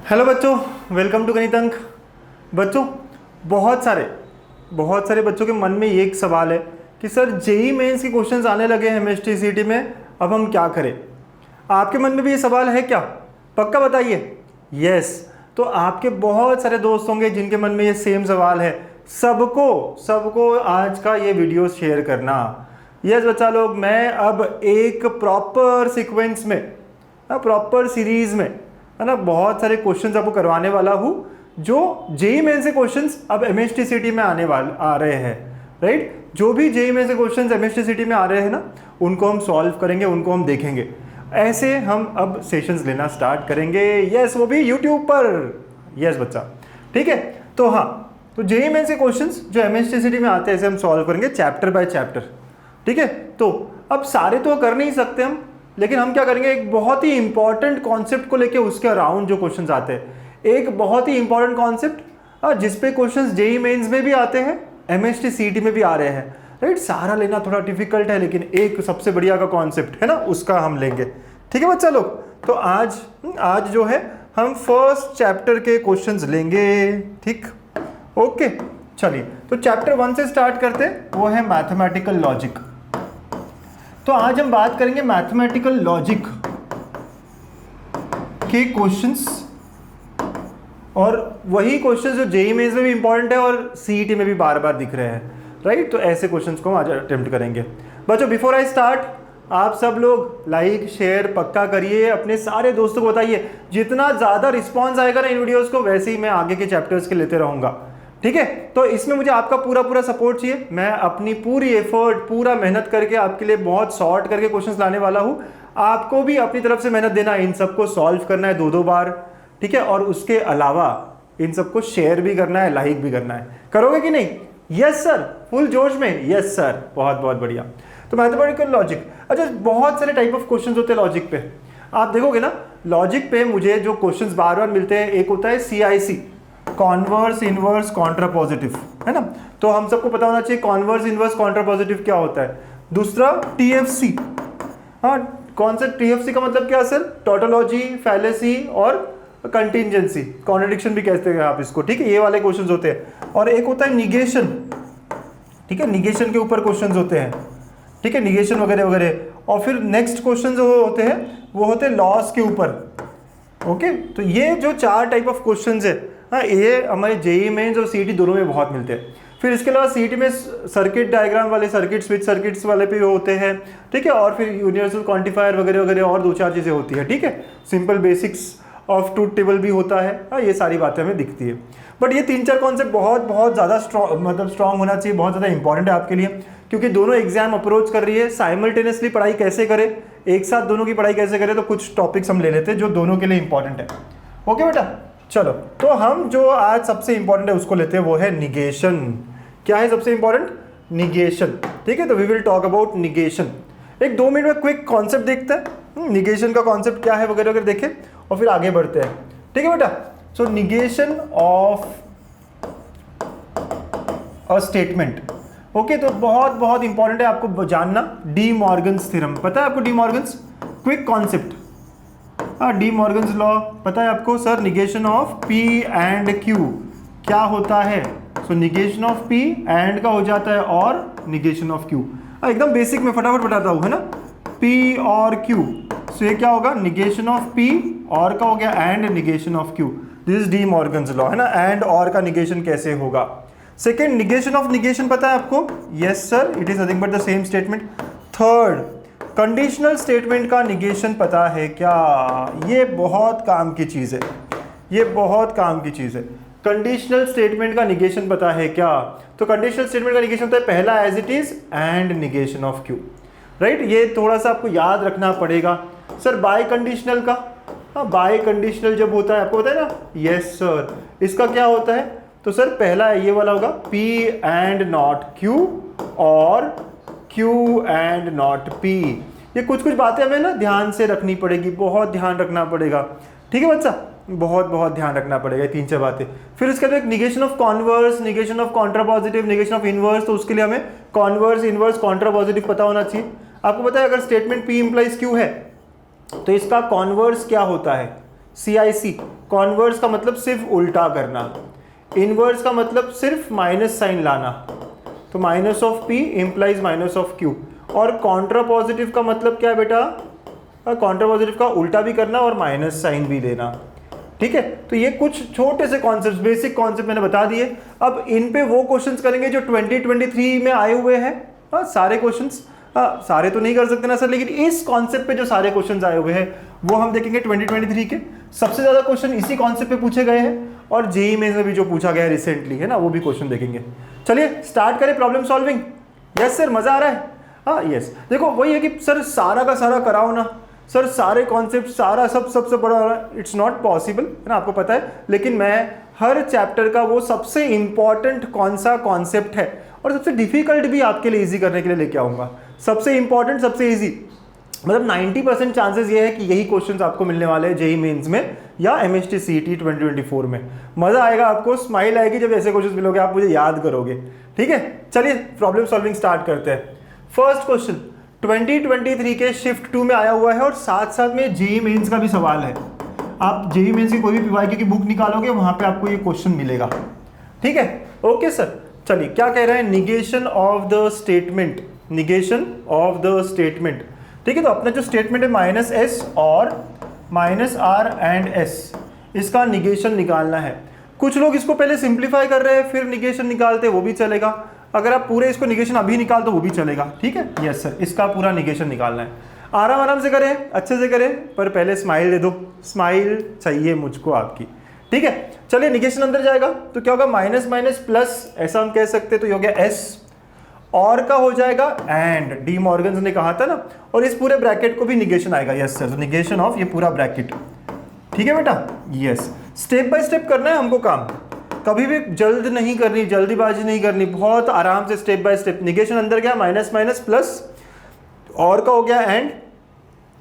Hello बच्चों, welcome to गणित अंक। बच्चों, बहुत सारे बच्चों के मन में ये एक सवाल है कि सर जेई मेंस के क्वेश्चंस आने लगे हैं एमएसटी सीटी में, अब हम क्या करें। आपके मन में भी ये सवाल है क्या? पक्का बताइए। यस, तो आपके बहुत सारे दोस्त होंगे जिनके मन में ये सेम सवाल है। सबको आज का ये वीडियो शेयर करना। यस बच्चा लोग, मैं अब एक प्रॉपर सीक्वेंस में, प्रॉपर सीरीज में, है ना, बहुत सारे क्वेश्चंस आपको करवाने वाला हूँ जो जेई मेन से क्वेश्चंस अब एमएसटी सीटी में आ रहे हैं। राइट, जो भी जेई मेन से क्वेश्चंस एमएसटी सीटी में आ रहे हैं ना, उनको हम सॉल्व करेंगे, उनको हम देखेंगे। ऐसे हम अब सेशंस लेना स्टार्ट करेंगे। यस, वो भी यूट्यूब पर। यस बच्चा, ठीक है। तो हाँ, तो जेई मेन से क्वेश्चंस जो एमएसटी सीटी में आते हैं ऐसे हम सॉल्व करेंगे चैप्टर बाय चैप्टर। ठीक है, तो अब सारे तो कर नहीं सकते हम, लेकिन हम क्या करेंगे, एक बहुत ही इंपॉर्टेंट कॉन्सेप्ट को लेके उसके अराउंड जो क्वेश्चंस आते हैं, एक बहुत ही इंपॉर्टेंट कॉन्सेप्ट जिसपे क्वेश्चंस जेई मेंस में भी आते हैं, एमएसटी सीटी में भी आ रहे हैं। राइट, सारा लेना थोड़ा डिफिकल्ट है, लेकिन एक सबसे बढ़िया का कॉन्सेप्ट है ना, उसका हम लेंगे। ठीक है बच्चा लोग, तो आज जो है हम फर्स्ट चैप्टर के क्वेश्चंस लेंगे। ठीक, ओके, चलिए तो चैप्टर 1 से स्टार्ट करते हैं, वो है मैथमेटिकल लॉजिक। तो आज हम बात करेंगे मैथमेटिकल लॉजिक के क्वेश्चंस, और वही क्वेश्चंस जो जेईई मेंस में भी इंपॉर्टेंट है और सीईटी में भी बार बार दिख रहे हैं। राइट, तो ऐसे क्वेश्चंस को हम आज अटेम्प्ट करेंगे। बच्चों, बिफोर आई स्टार्ट, आप सब लोग लाइक शेयर पक्का करिए, अपने सारे दोस्तों को बताइए। जितना ज़्यादा रिस्पॉन्स आएगा ना इन वीडियोज़ को, वैसे ही मैं आगे के चैप्टर्स के लेते रहूँगा। ठीक है, तो इसमें मुझे आपका पूरा सपोर्ट चाहिए। मैं अपनी पूरी एफर्ट, पूरा मेहनत करके आपके लिए बहुत सॉर्ट करके क्वेश्चंस लाने वाला हूँ। आपको भी अपनी तरफ से मेहनत देना है, इन सबको सॉल्व करना है 2-2 बार। ठीक है, और उसके अलावा इन सबको शेयर भी करना है, लाइक भी करना है। करोगे कि नहीं? यस सर, फुल जोश में। यस सर, बहुत बहुत बढ़िया। तो मैथमेटिकल लॉजिक, अच्छा, बहुत सारे टाइप ऑफ क्वेश्चन होते हैं लॉजिक पे। आप देखोगे ना, लॉजिक पे मुझे जो क्वेश्चन बार बार मिलते हैं, एक होता है CIC, कॉन्वर्स इनवर्स कॉन्ट्रापॉजिटिव, है ना। तो हम सबको पता होना चाहिए कॉन्वर्स इनवर्स कॉन्ट्रापॉजिटिव क्या होता है। दूसरा TFC, हाँ, कौन सा TFC का मतलब क्या सर? टोटोलॉजी, फैलेसी और कंटिंजेंसी, कॉन्ट्रडिक्शन भी कहते हैं आप इसको। ठीक है, ये वाले क्वेश्चंस होते हैं। और एक होता है निगेशन। ठीक है, निगेशन के ऊपर क्वेश्चंस होते हैं। ठीक है, निगेशन वगैरह वगैरह। और फिर नेक्स्ट क्वेश्चन जो होते हैं वो होते हैं लॉस के ऊपर। ओके, तो ये जो 4 टाइप ऑफ क्वेश्चंस है, हाँ, ये हमारे जेईई मेंस और सीईटी दोनों में बहुत मिलते हैं। फिर इसके अलावा सीईटी में सर्किट डायग्राम वाले, सर्किट स्विच सर्किट्स वाले भी होते हैं। ठीक है, और फिर यूनिवर्सल क्वांटिफायर वगैरह वगैरह और 2-4 चीज़ें होती है। ठीक है, simple basics of truth table भी होता है। हाँ, ये सारी बातें हमें दिखती है। बट ये 3-4 कॉन्सेप्ट बहुत ज़्यादा स्ट्रॉन्ग होना चाहिए, बहुत ज़्यादा इंपॉर्टेंट है आपके लिए, क्योंकि दोनों एग्जाम अप्रोच कर रही है। साइमल्टेनियसली पढ़ाई कैसे करें, एक साथ दोनों की पढ़ाई कैसे करें, तो कुछ टॉपिक्स हम ले लेते हैं जो दोनों के लिए इंपॉर्टेंट है। ओके बेटा, चलो, तो हम जो आज सबसे इंपॉर्टेंट है उसको लेते हैं, वो है निगेशन। क्या है सबसे इंपॉर्टेंट? निगेशन। ठीक है, तो we will talk about negation. एक 2 मिनट में क्विक कॉन्सेप्ट देखते हैं, निगेशन का कॉन्सेप्ट क्या है वगैरह वगैरह देखें, और फिर आगे बढ़ते हैं। ठीक है बेटा, so negation of a statement. Okay, तो बहुत इंपॉर्टेंट है आपको जानना डी मॉर्गन्स थ्योरम। पता है आपको डी मॉर्गन्स? क्विक कॉन्सेप्ट, हाँ, डी मॉर्गन्स लॉ पता है आपको sir? Negation of P and Q क्या होता है? सो निगेशन ऑफ P एंड का हो जाता है और निगेशन ऑफ Q। एकदम बेसिक में फटाफट बताता हूँ, है ना। P और Q, सो ये क्या होगा? निगेशन ऑफ P और का हो गया and negation of Q। This is D Morgan's law, है ना। एंड और का निगेशन कैसे होगा? सेकेंड, निगेशन ऑफ निगेशन पता है आपको? Yes sir, it is nothing but the same statement. Third, conditional statement का निगेशन पता है क्या? ये बहुत काम की चीज़ है, ये बहुत काम की चीज़ है। कंडीशनल स्टेटमेंट का निगेशन पता है क्या? तो कंडीशनल स्टेटमेंट का निगेशन होता है पहला as it is and negation of Q. Right, ये थोड़ा सा आपको याद रखना पड़ेगा। सर बाय कंडीशनल का, हाँ, बाय कंडीशनल जब होता है आपको पता है ना। यस सर, इसका क्या होता है? तो सर पहला ये वाला होगा P एंड नॉट Q और Q एंड नॉट P। ये कुछ बातें हमें ना ध्यान से रखनी पड़ेगी, बहुत ध्यान रखना पड़ेगा। ठीक है बच्चा, बहुत ध्यान रखना पड़ेगा, 3-4 बातें। फिर इसके बाद एक negation of converse, negation of contrapositive, negation of inverse. तो उसके लिए हमें कॉन्वर्स, इनवर्स, कॉन्ट्रापॉजिटिव पता होना चाहिए। आपको पता है अगर स्टेटमेंट P इंप्लाइज Q है तो इसका कॉन्वर्स क्या होता है? CIC, कॉन्वर्स का मतलब सिर्फ उल्टा करना, इनवर्स का मतलब सिर्फ माइनस साइन लाना, तो minus of P implies minus of Q। और कॉन्ट्रा पॉजिटिव का मतलब क्या है बेटा, कॉन्ट्रा पॉजिटिव का उल्टा भी करना और माइनस साइन भी लेना। ठीक है, तो ये कुछ छोटे से कॉन्सेप्ट, बेसिक कॉन्सेप्ट मैंने बता दिए। अब इन पे वो क्वेश्चंस करेंगे जो 2023 में आए हुए हैं। सारे क्वेश्चंस, सारे तो नहीं कर सकते ना सर, लेकिन इस कॉन्सेप्ट पे जो सारे क्वेश्चंस आए हुए हैं वो हम देखेंगे 2023 के। सबसे ज्यादा क्वेश्चन इसी कॉन्सेप्ट पे पूछे गए हैं, और जेईई मेंस में भी जो पूछा गया है रिसेंटली है ना, वो भी क्वेश्चन देखेंगे। चलिए स्टार्ट करें प्रॉब्लम सॉल्विंग। यस सर, मजा आ रहा है? हाँ यस। देखो वही है कि सर सारा का सारा कराओ ना सर, सारे कॉन्सेप्ट सारा सबसे बड़ा, इट्स नॉट पॉसिबल है ना, आपको पता है। लेकिन मैं हर चैप्टर का वो सबसे इंपॉर्टेंट कौन सा कॉन्सेप्ट है और सबसे डिफिकल्ट भी आपके लिए इजी करने के लिए लेके आऊंगा। सबसे इंपॉर्टेंट, सबसे इजी, मतलब 90% चांसेस ये है कि यही क्वेश्चंस आपको मिलने वाले हैं जेईई मेंस में या एमएसटी सीईटी 2024 में। मजा आएगा, आपको स्माइल आएगी जब ऐसे क्वेश्चंस मिलोगे, आप मुझे याद करोगे। ठीक है, चलिए प्रॉब्लम सॉल्विंग स्टार्ट करते हैं। फर्स्ट क्वेश्चन 2023 के शिफ्ट 2 में आया हुआ है और साथ साथ में जेईई मेंस का भी सवाल है। आप जेईई मेंस की कोई भी पीवाईक्यू की बुक निकालोगे, वहां पे आपको ये क्वेश्चन मिलेगा। ठीक है, ओके सर। चलिए क्या कह रहा है, negation of the statement, negation of the statement. ठीक है, तो अपना जो स्टेटमेंट है माइनस एस और माइनस आर एंड एस, इसका निगेशन निकालना है। कुछ लोग इसको पहले सिंप्लीफाई कर रहे हैं फिर निगेशन निकालते, वो भी चलेगा। अगर आप पूरे इसको निगेशन अभी निकाल तो वो भी चलेगा। ठीक है, यस सर, इसका पूरा निगेशन निकालना है। आराम आराम से करें, अच्छे से करें, पर पहले स्माइल दे दो, स्माइल चाहिए मुझको आपकी। ठीक है, चलिए निगेशन अंदर जाएगा तो क्या होगा, माइनस माइनस प्लस, ऐसा हम कह सकते हैं, तो ये हो गया एस, और का हो जाएगा एंड, डी मॉर्गन ने कहा था ना, और इस पूरे ब्रैकेट को भी निगेशन आएगा। यस सर, तो निगेशन ऑफ ये पूरा ब्रैकेट। ठीक है बेटा, यस। स्टेप बाय स्टेप करना है हमको काम, कभी भी जल्द नहीं करनी, जल्दीबाजी नहीं करनी, बहुत आराम से स्टेप बाय स्टेप। निगेशन अंदर गया, माइनस माइनस प्लस, और का हो गया एंड,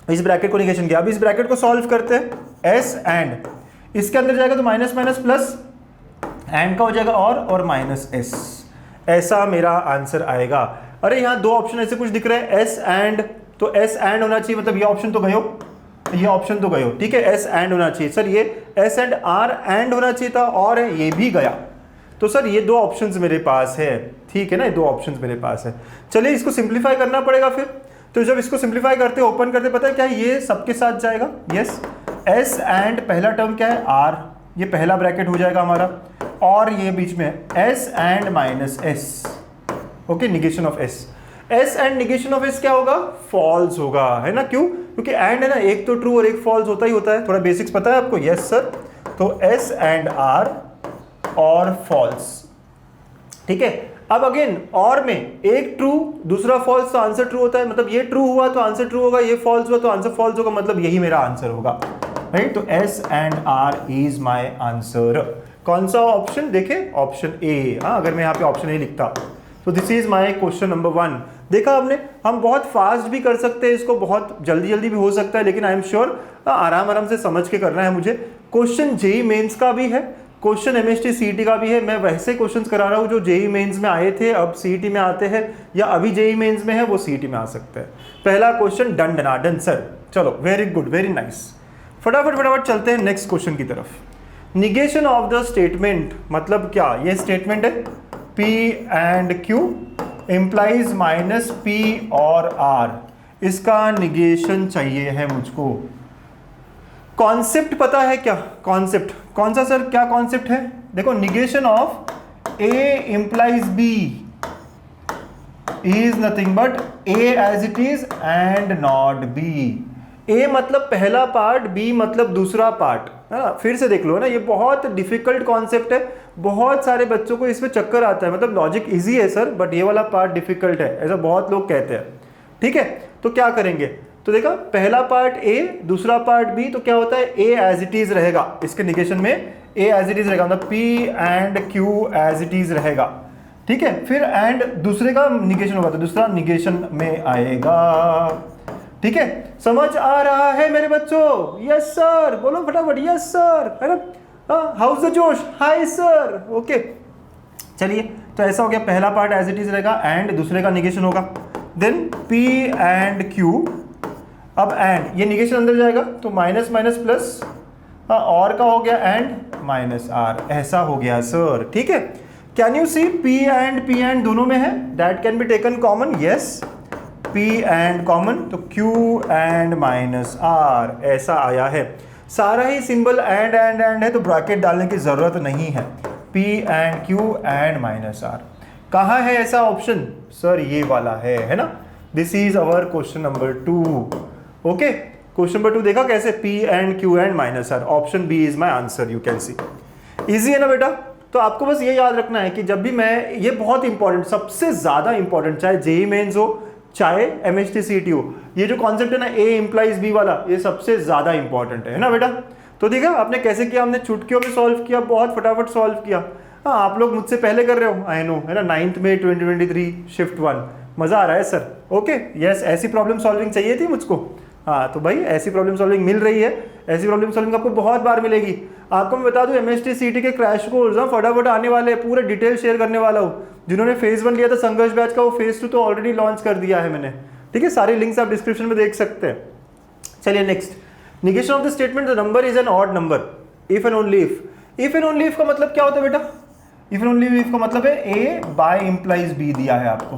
इस ब्रैकेट को निगेशन किया। अब इस ब्रैकेट को सॉल्व करते हैं, एस एंड, इसके अंदर जाएगा तो माइनस माइनस प्लस, एंड का हो जाएगा और माइनस एस, ऐसा मेरा आंसर आएगा। अरे यहाँ दो ऑप्शन ऐसे कुछ दिख रहे हैं, एस एंड, तो एस एंड होना चाहिए, मतलब ये ऑप्शन तो गयो, ये ऑप्शन तो गयो। ठीक है, एस एंड होना चाहिए सर, ये एस एंड आर एंड होना चाहिए था, और ये भी गया। तो सर ये दो ऑप्शंस मेरे पास है। ठीक है ना, ये दो ऑप्शंस मेरे पास है। चलिए इसको सिंप्लीफाई करना पड़ेगा फिर। तो जब इसको सिंप्लीफाई करते, ओपन करते, पता है क्या है, ये सबके साथ जाएगा। यस, एस एंड पहला टर्म क्या है, आर, ये पहला ब्रैकेट हो जाएगा हमारा, और ये बीच में S and minus S. Okay, negation of S, S and negation of S क्या होगा, फॉल्स होगा, है ना। क्यों, क्योंकि एंड है ना, एक तो ट्रू और एक फॉल्स होता ही होता है। थोड़ा बेसिक्स पता है आपको। यस सर, तो एस एंड आर और फॉल्स। ठीक है, अब अगेन और में एक ट्रू दूसरा फॉल्स तो आंसर ट्रू होता है, मतलब ये ट्रू हुआ तो आंसर ट्रू होगा, ये फॉल्स हुआ तो आंसर फॉल्स होगा, मतलब यही मेरा आंसर होगा। राइट, तो S and R is my answer. कौन सा ऑप्शन देखें, ऑप्शन ए। हाँ, अगर मैं यहाँ पे ऑप्शन ए लिखता तो this is my question number 1। देखा आपने, हम बहुत फास्ट भी कर सकते हैं इसको, बहुत जल्दी जल्दी भी हो सकता है, लेकिन आई एम श्योर आराम आराम से समझ के करना है मुझे। क्वेश्चन जेईई मेंस का भी है, क्वेश्चन एमएसटी सीईटी का भी है। मैं वैसे क्वेश्चंस करा रहा हूँ जो जेईई मेंस में आए थे, अब सीईटी में आते हैं, या अभी जेईई मेंस में है वो सीईटी में आ सकते हैं। पहला क्वेश्चन डन डनाडन सर। चलो, वेरी गुड, वेरी नाइस। फटाफट चलते हैं नेक्स्ट क्वेश्चन की तरफ। निगेशन ऑफ द स्टेटमेंट मतलब क्या, ये स्टेटमेंट है P and Q implies minus P और R, इसका निगेशन चाहिए है मुझको। कॉन्सेप्ट पता है क्या, कॉन्सेप्ट कौन सा सर, क्या कॉन्सेप्ट है, देखो, negation of A implies B is nothing but A as it is and not B। A मतलब पहला पार्ट, B मतलब दूसरा पार्ट, है ना। फिर से देख लो, है ना, ये बहुत डिफिकल्ट कॉन्सेप्ट है, बहुत सारे बच्चों को इसमें चक्कर आता है। मतलब लॉजिक इजी है सर, बट ये वाला पार्ट डिफिकल्ट है, ऐसा बहुत लोग कहते हैं। ठीक है, तो क्या करेंगे, तो देखा, पहला पार्ट A, दूसरा पार्ट B, तो क्या होता है, A एज इट इज रहेगा, इसके निगेशन में A एज इट इज रहेगा, मतलब P and Q as it is रहेगा। ठीक है, फिर एंड दूसरे का निगेशन होगा, तो दूसरा निगेशन में आएगा। ठीक है, समझ आ रहा है मेरे बच्चों? यस सर, बोलो फटाफट, यस सर, है ना। हाउस द जोश, हाय सर। ओके, चलिए, तो ऐसा हो गया, पहला पार्ट एज इट इज रहेगा एंड दूसरे का निगेशन होगा, देन P एंड Q। अब एंड, ये निगेशन अंदर जाएगा तो माइनस माइनस प्लस, हाँ, और का हो गया एंड माइनस आर, ऐसा हो गया सर, ठीक है। Can you see P and दोनों में है, that can be taken common, yes, P and common, तो क्यू एंड माइनस आर ऐसा आया है। सारा ही सिंबल एंड है तो ब्रैकेट डालने की जरूरत नहीं है, P and Q and minus R. कहाँ है ऐसा ऑप्शन सर, ये वाला है ना। This is our question number 2। Okay, question number 2 देखा कैसे, P and Q and minus R, option B is my answer, you can see. Easy है ना बेटा। तो आपको बस ये याद रखना है कि जब भी मैं, ये बहुत इंपॉर्टेंट, सबसे ज्यादा इंपॉर्टेंट, चाहे जेईई मेंस हो चाहे एमएचटी सीईटी हो, ये जो कॉन्सेप्ट है ना ए इंप्लाइज बी वाला, ये सबसे ज्यादा इंपॉर्टेंट है ना बेटा। तो देखा आपने कैसे किया, हमने चुटकियों में सॉल्व किया, बहुत फटाफट सॉल्व किया। हाँ, आप लोग मुझसे पहले कर रहे हो, आई नो, है ना, 9 मई 2023 शिफ्ट 1, मजा आ रहा है सर। ओके, यस, ऐसी प्रॉब्लम सॉल्विंग चाहिए थी मुझको। हाँ, तो भाई ऐसी प्रॉब्लम सॉल्विंग मिल रही है, ऐसी प्रॉब्लम सॉल्विंग आपको बहुत बार मिलेगी। आपको मैं बता दूं, एमएचटी सीईटी के क्रैश कोर्स फटाफट आने वाले हैं, पूरे डिटेल शेयर करने वाला हूँ। जिन्होंने फेज 1 लिया था संघर्ष बैच का, वो फेज 2 तो ऑलरेडी लॉन्च कर दिया है मैंने, ठीक है। सारी लिंक्स आप डिस्क्रिप्शन में देख सकते हैं। चलिए next, negation of the statement the number is an odd number if and only if. If and only if का मतलब क्या होता है बेटा, इफ एंड ओनली इफ का मतलब है ए बाय इंप्लाइज बी दिया है आपको,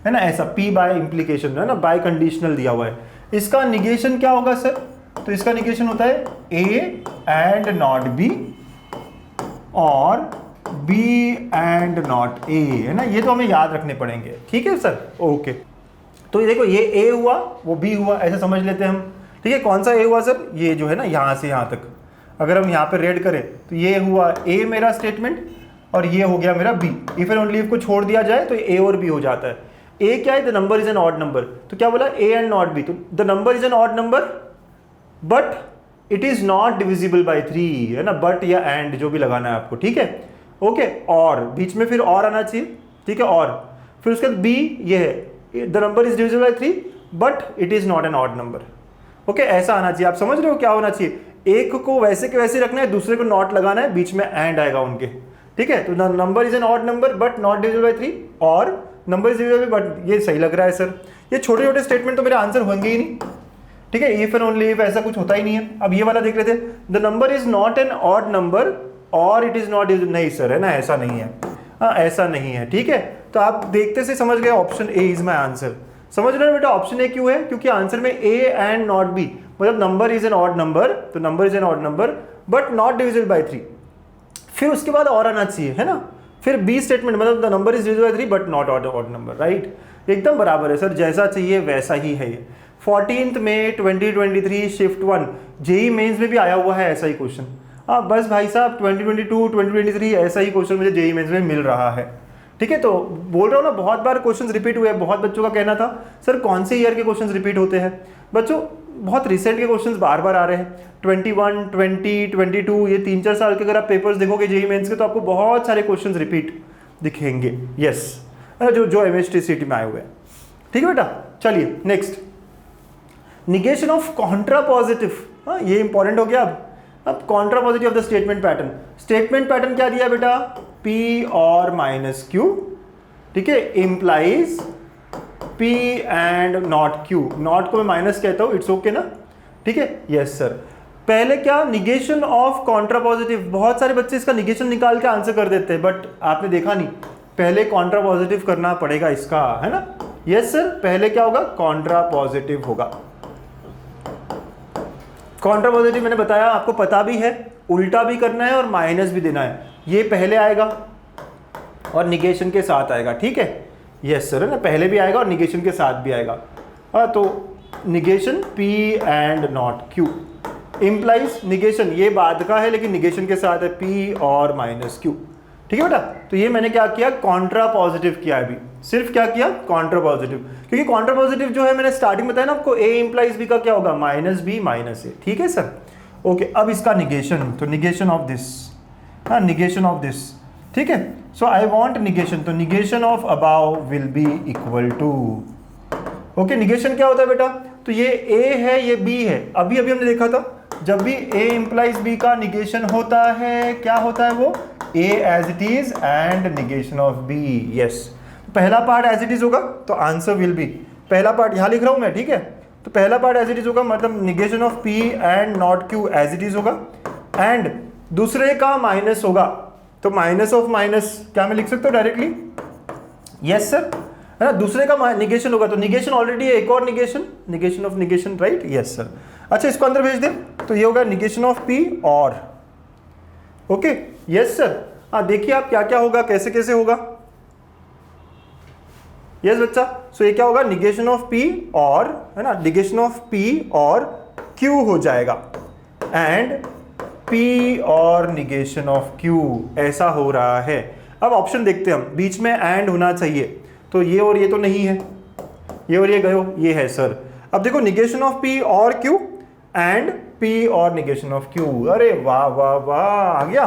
है ना, ऐसा पी बाय इंप्लीकेशन, है ना, बाय कंडीशनल दिया हुआ है। इसका निगेशन क्या होगा सर, तो इसका निगेशन होता है ए एंड नॉट बी और बी एंड नॉट ए, है ना। ये तो हमें याद रखने पड़ेंगे, ठीक है सर। ओके, तो ये देखो, ये ए हुआ वो बी हुआ, ऐसे समझ लेते हैं हम, ठीक है। कौन सा ए हुआ सर, ये जो है ना यहाँ से यहाँ तक, अगर हम यहाँ पे रेड करें तो ये हुआ ए मेरा स्टेटमेंट और ये हो गया मेरा B. If and only if को छोड़ दिया जाए तो ए और बी हो जाता है। ए क्या है, the number is an odd number, तो क्या बोला, ए एंड नॉट बी, तो the number is an odd number but it is not divisible by 3, है ना, बट या एंड जो भी लगाना है आपको, ठीक है। ओके, और बीच में फिर और आना चाहिए, ठीक है, और फिर उसके बाद बी ये है, the number is divisible by 3 but it is not an odd number. Okay, ऐसा आना चाहिए। आप समझ रहे हो क्या होना चाहिए, एक को वैसे के वैसे रखना है, दूसरे को नॉट लगाना है, बीच में एंड आएगा उनके, ठीक है। तो number is an odd number but not divisible by 3 और नंबर इज डिविजिबल बट, ये सही लग रहा है सर। ये छोटे छोटे स्टेटमेंट तो मेरे आंसर होंगे ही नहीं, ठीक है। इफ एंड ओनली इफ ऐसा कुछ होता ही नहीं है। अब ये वाला देख रहे थे, the number is not an odd number और इट इज नॉट, नहीं सर, है ना, ऐसा नहीं है, हाँ ऐसा नहीं है, ठीक है। तो आप देखते से समझ गए, option A is my answer. समझ रहे हो बेटा, ऑप्शन ए क्यों है, क्योंकि आंसर में ए एंड नॉट बी, मतलब number is an odd number, तो number is an odd number but not divisible by 3, फिर उसके बाद और आना चाहिए, है ना। फिर बी स्टेटमेंट, मतलब the number is divisible by 3 but not odd number, right. एकदम बराबर है सर, जैसा चाहिए वैसा ही है ये। 14 मई 2023 शिफ्ट 1 जेईई मेंस में भी आया हुआ है ऐसा ही क्वेश्चन। बस भाई साहब 2022 2023 ऐसा ही क्वेश्चन मुझे जेईई मेंस में मिल रहा है, ठीक है। तो बोल रहा हूँ ना, बहुत बार क्वेश्चंस रिपीट हुए। बहुत बच्चों का कहना था सर कौन से ईयर के क्वेश्चंस रिपीट होते हैं। बच्चों बहुत रिसेंट के क्वेश्चंस बार बार आ रहे हैं, 21, 20, 22, ये 3-4 साल के अगर आप पेपर्स देखोगे जेईई मेंस के तो आपको बहुत सारे क्वेश्चंस रिपीट दिखेंगे, यस, जो एमएचटी सीईटी में आए हुए हैं, ठीक है बेटा। चलिए next, negation of Contra positive, हाँ ये इंपॉर्टेंट हो गया। अब Contra positive of the statement pattern, statement pattern क्या दिया बेटा, पी और माइनस क्यू, ठीक है, implies P and not Q, not को मैं माइनस कहता हूं, इट्स ओके ना, ठीक है, यस सर। पहले क्या, निगेशन ऑफ कॉन्ट्रा पॉजिटिव, बहुत सारे बच्चे इसका निगेशन निकाल के आंसर कर देते हैं, बट आपने देखा नहीं, पहले कॉन्ट्रा पॉजिटिव करना पड़ेगा इसका, है ना, यस सर। पहले क्या होगा, कॉन्ट्रा पॉजिटिव होगा। कॉन्ट्रा पॉजिटिव मैंने बताया, आपको पता भी है, उल्टा भी करना है और माइनस भी देना है। ये पहले आएगा और निगेशन के साथ आएगा, ठीक है, यस सर, है ना, पहले भी आएगा और निगेशन के साथ भी आएगा। तो negation P and not Q, implies negation, ये बाद का है लेकिन निगेशन के साथ है, पी और माइनस क्यू, ठीक है बेटा। तो ये मैंने क्या किया, कॉन्ट्रा पॉजिटिव किया अभी, सिर्फ क्या किया, कॉन्ट्रा पॉजिटिव, क्योंकि कॉन्ट्रा पॉजिटिव जो है मैंने स्टार्टिंग बताया ना आपको, ए इंप्लाइज बी का क्या होगा, माइनस बी माइनस ए, ठीक है सर। ओके, अब इसका निगेशन, तो निगेशन ऑफ दिस, हाँ निगेशन ऑफ दिस, ठीक है। सो आई वांट निगेशन, तो negation of above will be equal to, okay, negation क्या होता है बेटा, तो ये ए है ये बी है, अभी अभी हमने देखा था, जब भी ए इंप्लाइज बी का निगेशन होता है, क्या होता है वो, A as it is and negation of B, yes. पहला पार्ट एज इट इज होगा तो आंसर विल बी, पहला पार्ट यहां लिख रहा हूं मैं, ठीक है, तो पहला पार्ट एज इट इज होगा, मतलब negation of P and not Q as it is होगा, एंड दूसरे का माइनस होगा, तो माइनस ऑफ माइनस क्या मैं लिख सकता हूँ डायरेक्टली? यस सर, है ना, दूसरे का निगेशन होगा, तो निगेशन ऑलरेडी है, एक और negation of negation, right? Yes sir. अच्छा, इसको अंदर भेज दे, तो ये होगा निगेशन ऑफ पी और, ओके यस सर। हाँ देखिए आप क्या क्या होगा, कैसे कैसे होगा। यस बच्चा, सो ये क्या होगा, निगेशन ऑफ पी और, है ना, निगेशन ऑफ पी और क्यू हो जाएगा, एंड पी और निगेशन ऑफ क्यू, ऐसा हो रहा है। अब ऑप्शन देखते हैं हम, बीच में एंड होना चाहिए, तो ये और ये तो नहीं है, ये और ये गयो, ये है सर। अब देखो निगेशन ऑफ पी और क्यू एंड पी और निगेशन ऑफ क्यू, अरे वाह वाह वाह, आ गया,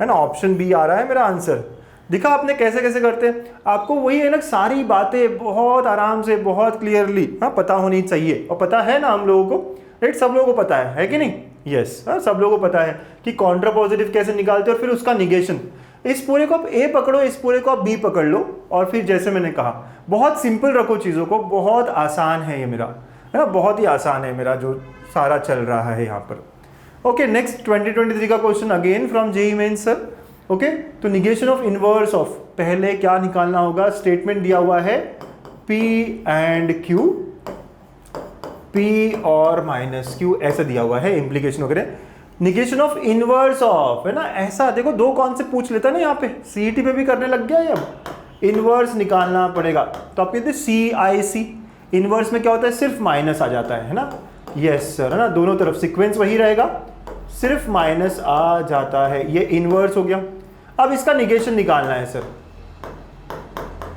है ना, ऑप्शन बी आ रहा है मेरा आंसर। दिखा आपने कैसे कैसे करते हैं, आपको वही है ना, सारी बातें बहुत आराम से, बहुत क्लियरली पता होनी चाहिए, और पता है ना हम लोगों को, राइट? सब लोगों को पता है कि नहीं? यस, सब लोगों को पता है कि कॉन्ट्रा पॉजिटिव कैसे निकालते हैं और फिर उसका निगेशन। इस पूरे को आप ए पकड़ो, इस पूरे को आप बी पकड़ लो, और फिर जैसे मैंने कहा बहुत सिंपल रखो चीज़ों को, बहुत आसान है ये मेरा, है ना, बहुत ही आसान है मेरा जो सारा चल रहा है यहाँ पर। ओके, नेक्स्ट 2023 का question again from JEE mains sir. Okay, तो निगेशन ऑफ इनवर्स ऑफ, पहले क्या निकालना होगा, स्टेटमेंट दिया हुआ है P एंड Q, P और माइनस Q ऐसा दिया हुआ है, इम्प्लीकेशन वगैरह। निगेशन ऑफ इनवर्स ऑफ, है ना, ऐसा देखो दो कॉन्सेप्ट पूछ लेता है ना यहाँ पे, सीईटी पे भी करने लग गया है। अब इनवर्स निकालना पड़ेगा, तो आप कहते CIC, इनवर्स में क्या होता है, सिर्फ माइनस आ जाता है ना? यस सर, है ना, दोनों तरफ सीक्वेंस वही रहेगा, सिर्फ माइनस आ जाता है, ये इनवर्स हो गया। अब इसका निगेशन निकालना है सर,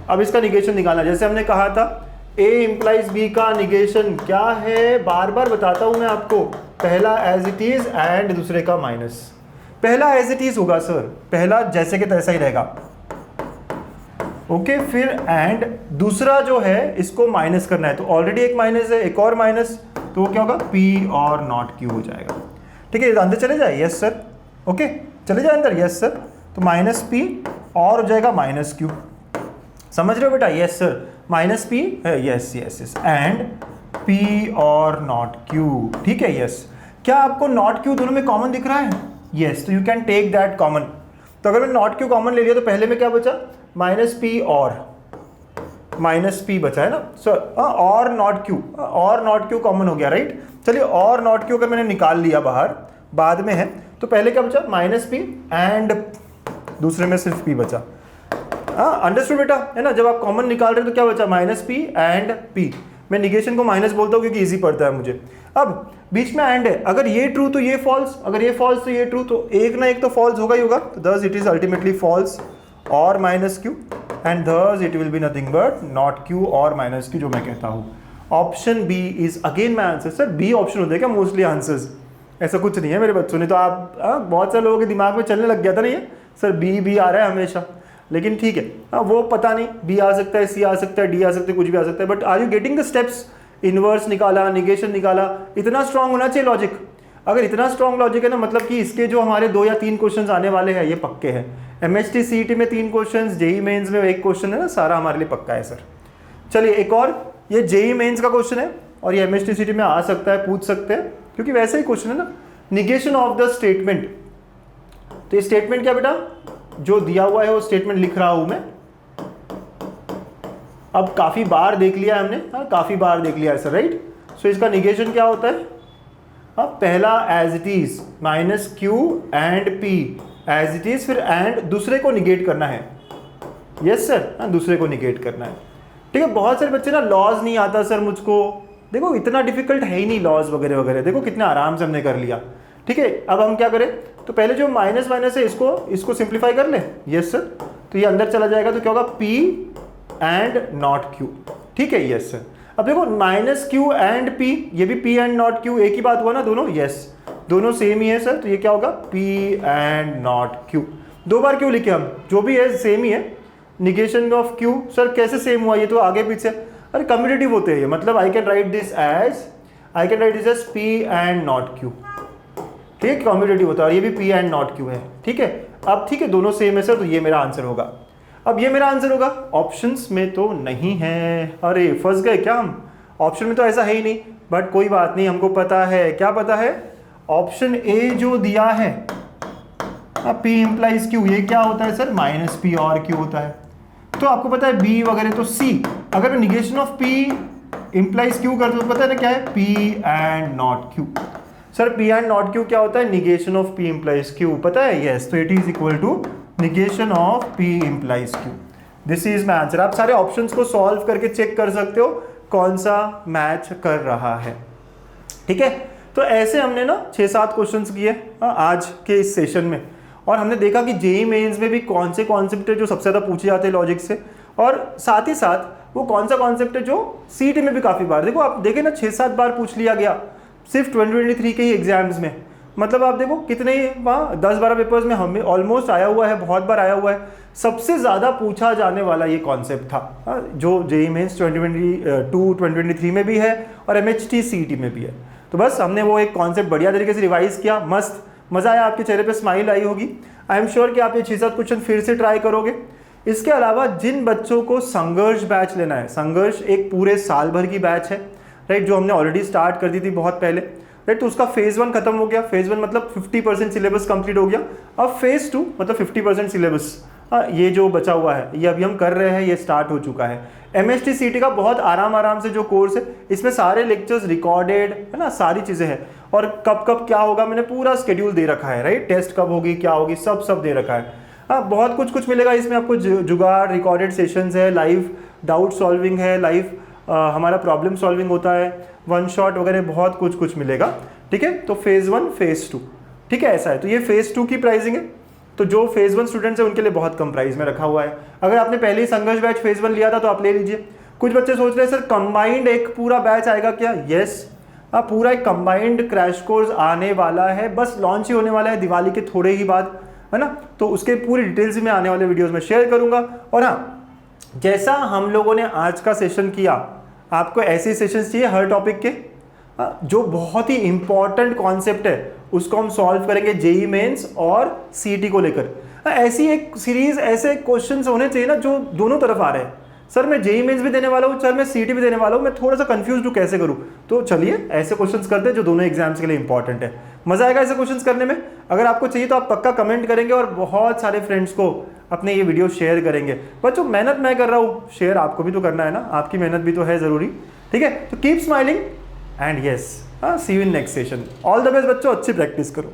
अब इसका निगेशन निकालना, जैसे हमने कहा था A इंप्लाइज B का निगेशन क्या है, बार बार बताता हूं मैं आपको, पहला एज इट इज एंड दूसरे का माइनस। पहला एज इट इज होगा सर, पहला जैसे कि तैसा ही रहेगा, ओके, फिर एंड दूसरा जो है इसको माइनस करना है, तो ऑलरेडी एक माइनस है, एक और माइनस, तो वो क्या होगा, P और नॉट Q हो जाएगा। ठीक है, अंदर चले जाए, यस सर, ओके चले जाए अंदर, यस सर, तो माइनस P और हो जाएगा माइनस Q, समझ रहे हो बेटा? यस सर, माइनस P है, yes yes yes, and P और नॉट Q, ठीक है यस। क्या आपको नॉट Q दोनों में कॉमन दिख रहा है? यस, तो you can take that common. तो अगर मैं नॉट Q कॉमन ले लिया तो पहले में क्या बचा, माइनस P और माइनस P बचा है ना सर, और नॉट Q, और नॉट Q कॉमन हो गया, राइट? चलिए, और नॉट Q अगर मैंने निकाल लिया बाहर, बाद में है, तो पहले क्या बचा, माइनस P एंड दूसरे में सिर्फ P बचा। अंडरस्टूड बेटा, है ना? जब आप कॉमन निकाल रहे हैं तो क्या बचा, माइनस P एंड P। मैं निगेशन को माइनस बोलता हूँ क्योंकि इजी पड़ता है मुझे। अब बीच में एंड है, अगर ये ट्रू तो ये फॉल्स, अगर ये फॉल्स तो ये ट्रू, तो एक ना एक तो फॉल्स होगा ही होगा, thus it is ultimately false और माइनस Q, एंड thus it will be nothing but not Q और माइनस Q, जो मैं कहता हूँ। Option B is again my answer. Sir B option होता है क्या मोस्टली आंसर्स? ऐसा कुछ नहीं है मेरे बच्चों ने, तो आप बहुत सारे लोगों के दिमाग में चलने लग गया था ना ये, सर बी आ रहा है हमेशा, लेकिन ठीक है, वो पता नहीं, बी आ सकता है, सी आ सकता है, डी आ सकता है, कुछ भी आ सकता है, but are you getting the steps? Inverse निकाला, निगेशन निकाला, इतना स्ट्रांग होना चाहिए लॉजिक। अगर इतना स्ट्रांग लॉजिक है ना, मतलब कि इसके जो हमारे 2 या 3 क्वेश्चंस आने वाले हैं ये पक्के हैं। MHT CET में 3 क्वेश्चंस, जेईई मेंस में 1 क्वेश्चन है ना, सारा हमारे लिए पक्का है सर। चलिए एक और, ये जेईई मेंस का क्वेश्चन है और ये MHT CET में आ सकता है, पूछ सकते हैं, क्योंकि वैसे ही क्वेश्चन है ना। निगेशन ऑफ द स्टेटमेंट, तो ये स्टेटमेंट क्या बेटा, जो दिया हुआ है वो स्टेटमेंट लिख रहा हूं मैं। अब काफी बार देख लिया हमने, काफी बार देख लिया है सर, राइट? सो इसका निगेशन क्या होता है, पहला as it is minus Q and P as it is, फिर एंड दूसरे को निगेट करना है। यस सर, दूसरे को निगेट करना है। ठीक है, बहुत सारे बच्चे ना लॉज नहीं आता सर मुझको, देखो इतना डिफिकल्ट है ही नहीं लॉज वगैरह वगैरह, देखो कितने आराम से हमने कर लिया। ठीक है, अब हम क्या करें, तो पहले जो माइनस माइनस है इसको सिंप्लीफाई कर ले। यस सर, तो ये अंदर चला जाएगा, तो क्या होगा, P एंड नॉट Q। ठीक है, यस सर। अब देखो माइनस Q एंड P, ये भी P एंड नॉट Q एक ही बात हुआ ना दोनों? यस, दोनों सेम ही है सर, तो ये क्या होगा, P एंड नॉट Q। 2 बार क्यों लिखे हम, जो भी है सेम ही है। निगेशन ऑफ Q सर कैसे सेम हुआ, ये तो आगे पीछे, अरे कम्यूटेटिव होते हैं ये, मतलब I can write this as P and not Q। ठीक है, कम्यूटेटिव होता है, और ये भी P एंड नॉट Q है। ठीक है, अब ठीक है, दोनों सेम है सर, तो ये मेरा आंसर होगा। अब ये मेरा आंसर होगा, ऑप्शंस में तो नहीं है, अरे फंस गए क्या हम? ऑप्शन में तो ऐसा है ही नहीं, बट कोई बात नहीं, हमको पता है, क्या पता है, ऑप्शन ए जो दिया है P इंप्लाइज Q, ये क्या होता है सर, माइनस P और Q होता है। तो आपको पता है B वगैरह, तो C, अगर मैं negation of P implies Q करता हूं तो पता है ना क्या है, P and not Q। Sir P and not Q क्या होता है, negation of P implies Q, पता है, यस, तो it is equal to negation of P implies Q। This is my answer. आप सारे ऑप्शंस को सॉल्व करके चेक कर सकते हो कौन सा मैच कर रहा है, ठीक है। तो ऐसे हमने ना 6-7 क्वेश्चंस किए आज के इस सेशन में, और हमने देखा कि जेईई मेंस में भी कौन से कॉन्सेप्ट है जो सबसे ज़्यादा पूछे जाते हैं लॉजिक से, और साथ ही साथ वो कौन सा कॉन्सेप्ट है जो सीईटी में भी काफ़ी बार, देखो आप देखें ना 6-7 बार पूछ लिया गया सिर्फ 2023 के ही एग्जाम्स में। मतलब आप देखो कितने वहाँ 10-12 पेपर्स में हमें ऑलमोस्ट आया हुआ है, बहुत बार आया हुआ है। सबसे ज़्यादा पूछा जाने वाला ये कॉन्सेप्ट था जो जेईई मेंस 2022-2023 में भी है और एमएचटी सीईटी में भी है। तो बस हमने वो एक कॉन्सेप्ट बढ़िया तरीके से रिवाइज किया, मस्त मज़ा आया, आपके चेहरे पे स्माइल आई होगी। आई एम श्योर कि आप ये 6-7 क्वेश्चन फिर से ट्राई करोगे। इसके अलावा जिन बच्चों को संघर्ष बैच लेना है, संघर्ष एक पूरे साल भर की बैच है, राइट, जो हमने ऑलरेडी स्टार्ट कर दी थी बहुत पहले, राइट, तो उसका फेज़ 1 खत्म हो गया। फेज़ 1 मतलब 50% सिलेबस कंप्लीट हो गया। अब फेज़ 2 मतलब 50% सिलेबस, ये जो बचा हुआ है ये अभी हम कर रहे हैं, ये स्टार्ट हो चुका है। एमएचटी सीईटी का बहुत आराम से जो कोर्स है, इसमें सारे लेक्चर्स रिकॉर्डेड है ना, सारी चीज़ें हैं, और कब कब क्या होगा मैंने पूरा स्केड्यूल दे रखा है, राइट, टेस्ट कब होगी क्या होगी सब दे रखा है। हाँ, बहुत कुछ मिलेगा इसमें आपको, जुगाड़, रिकॉर्डेड सेशंस है, लाइव डाउट सॉल्विंग है, लाइव हमारा प्रॉब्लम सॉल्विंग होता है, वन शॉट वगैरह, बहुत कुछ मिलेगा, ठीक है। तो फेज़ 1 फेज़ 2, ठीक है, ऐसा है। तो ये फेज़ 2 की प्राइसिंग है, तो जो फेज़ 1 स्टूडेंट्स हैं उनके लिए बहुत कम प्राइस में रखा हुआ है। अगर आपने पहले ही संघर्ष बैच फेज़ 1 लिया था तो आप ले लीजिए। कुछ बच्चे सोच रहे हैं सर कंबाइंड एक पूरा बैच आएगा क्या, यस, पूरा एक कंबाइंड क्रैश कोर्स आने वाला है, बस लॉन्च ही होने वाला है दिवाली के थोड़े ही बाद, है ना। तो उसके पूरी डिटेल्स में आने वाले वीडियोस में शेयर करूंगा। और हाँ, जैसा हम लोगों ने आज का सेशन किया, आपको ऐसे सेशंस चाहिए हर टॉपिक के, जो बहुत ही इंपॉर्टेंट कॉन्सेप्ट है उसको हम सॉल्व करेंगे जेईई मेंस और सीईटी को लेकर। ऐसी एक सीरीज, ऐसे क्वेश्चंस होने चाहिए ना जो दोनों तरफ आ रहे हैं। सर मैं जेईई मेंस भी देने वाला हूँ, सर मैं सीईटी भी देने वाला हूँ, मैं थोड़ा सा कंफ्यूज हूँ कैसे करूँ। तो चलिए ऐसे क्वेश्चंस करते हैं जो दोनों एग्जाम्स के लिए इंपॉर्टेंट है। मजा आएगा ऐसे क्वेश्चंस करने में। अगर आपको चाहिए तो आप पक्का कमेंट करेंगे और बहुत सारे फ्रेंड्स को अपने ये वीडियो शेयर करेंगे। बच्चों मेहनत मैं कर रहा हूँ, शेयर आपको भी तो करना है ना, आपकी मेहनत भी तो है ज़रूरी, ठीक है। तो keep smiling and yes, see you in next session. All the best बच्चों, अच्छी प्रैक्टिस करो।